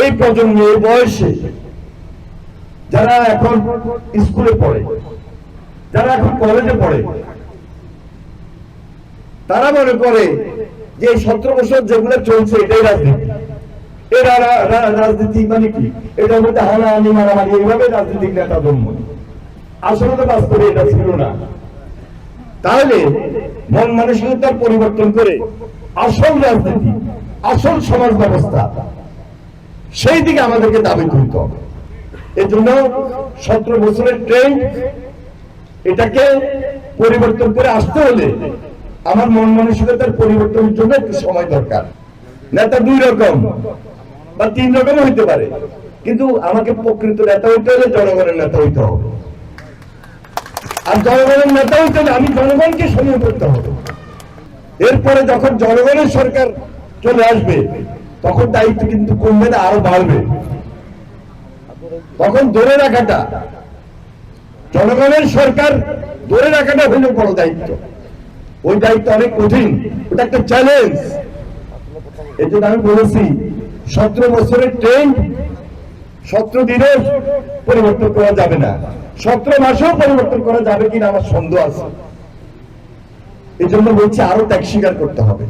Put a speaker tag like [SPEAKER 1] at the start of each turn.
[SPEAKER 1] এই প্রজন্মে এই বয়সে যারা এখন স্কুলে পড়ে, যারা এখন কলেজে পড়ে, তারা মনে করে যে 17 বছর যেগুলো চলছে এটাই রাজনীতি। এরা রাজনীতি মানে কি? এটার মধ্যে হানাহানি মারামারি এইভাবে রাজনৈতিক নেতা জন্ম। আসলে তো বাস্তবে এটা ছিল না। তাহলে মন মানসিকতার পরিবর্তন করে আসল রাজনীতি, আসল সমাজ ব্যবস্থা, সেই দিকে আমাদেরকে দাবি করতে হবে। এই জন্য 17 বছরের ট্রেন্ড এটাকে পরিবর্তন করে আসতে হলে আমার মন মানসিকতার পরিবর্তনের জন্য একটু সময় দরকার। নেতা 2 রকম বা 3 রকম হইতে পারে, কিন্তু আমাকে প্রকৃত নেতা হইতে হলে জনগণের নেতা হইতে হবে। আর জনগণের নেতা হইতে হলে আমি জনগণকে সময় করতে হবে। এরপরে যখন জনগণের সরকার চলে আসবে তখন দায়িত্ব কিন্তু কমবে না, আরো বাড়বে। তখন ধরে রাখাটা, জনগণের সরকার ধরে রাখাটা হলো বড় দায়িত্ব। ওই দায়িত্ব অনেক কঠিন, ওটা একটা চ্যালেঞ্জ। এই জন্য আমি বলেছি 17 বছরের ট্রেন্ড 17 দিনের পরিবর্তন করা যাবে না, 17 মাসেও পরিবর্তন করা যাবে কিনা আমার সন্দেহ আছে। এই জন্য বলছি আরো ত্যাগ স্বীকার করতে হবে।